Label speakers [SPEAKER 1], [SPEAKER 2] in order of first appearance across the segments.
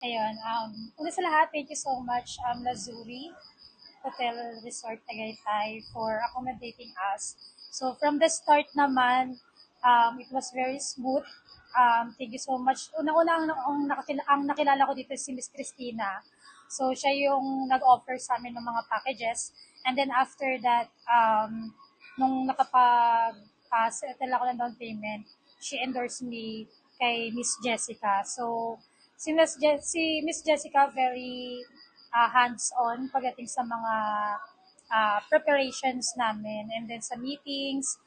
[SPEAKER 1] Ayun, una sa lahat, thank you so much, Lazuri Hotel Resort Tagaytay for accommodating us. So from the start naman, it was very smooth. Thank you so much. Unang-una ang nakilala ko dito si Miss Christina. So siya yung nag-offer sa amin ng mga packages. And then after that, nung settle ako ng down payment, she endorsed me kay Miss Jessica. So si Miss Jessica very hands-on pagdating sa mga preparations namin and then sa meetings,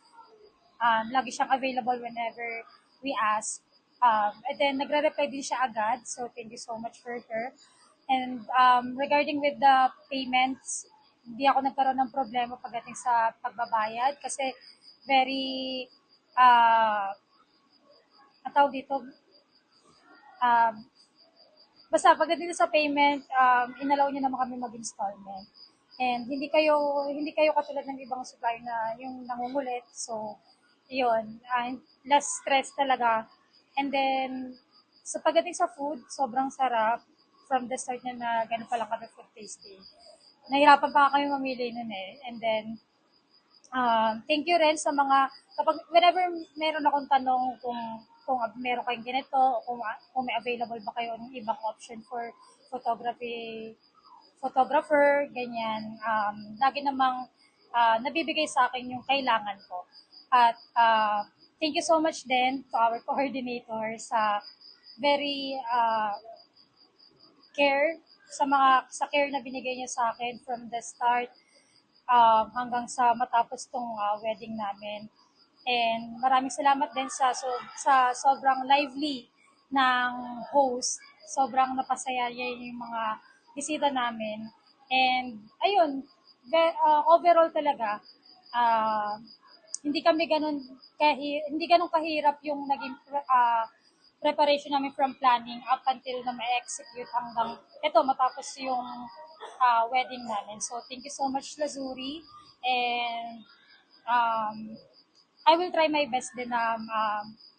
[SPEAKER 1] lagi siyang available whenever we ask. And then nagre-reply din siya agad, so thank you so much for her. And regarding with the payments, hindi ako nagkaroon ng problema pagdating sa pagbabayad kasi very, ang tawag dito, um, basta pagdating sa payment, inalaw niyo naman kami mag-installment. And hindi kayo katulad ng ibang supplier na yung nangungulit. So, yun, less stress talaga. And then, sa pagdating sa food, sobrang sarap from the start na ganun pa lang kami food tasting. Nahirapan pa kami mamili nun eh. And then, thank you rin sa mga, kapag, whenever meron akong tanong kung meron kayong ganito, o kung may available ba kayo ng ibang option for photographer, ganyan, lagi namang nabibigay sa akin yung kailangan ko. At thank you so much din to our coordinator sa very sa care na binigay niya sa akin from the start hanggang sa matapos tong wedding namin. And maraming salamat din sa sobrang lively ng host. Sobrang napasaya niya yung mga bisita namin. And ayun, overall talaga, uh, hindi ganun kahirap yung naging preparation namin from planning up until na ma-execute hanggang ito matapos yung wedding namin. So thank you so much Lazuri, and um, I will try my best din na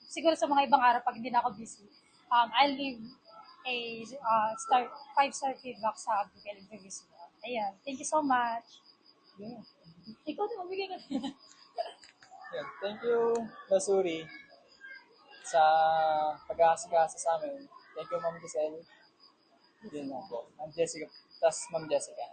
[SPEAKER 1] siguro sa mga ibang araw pag hindi na ako busy. I'll leave a star 5-star feedback sa Google reviews. Ayan. Thank you so much. Yeah. Ikaw din, mabigay ka.
[SPEAKER 2] Yeah, thank you, Basuri, sa pag-aasikaso sa amin. Thank you, Ma'am Giselle. Yun lang po. Ma'am Jessica, tas Ma'am Jessica.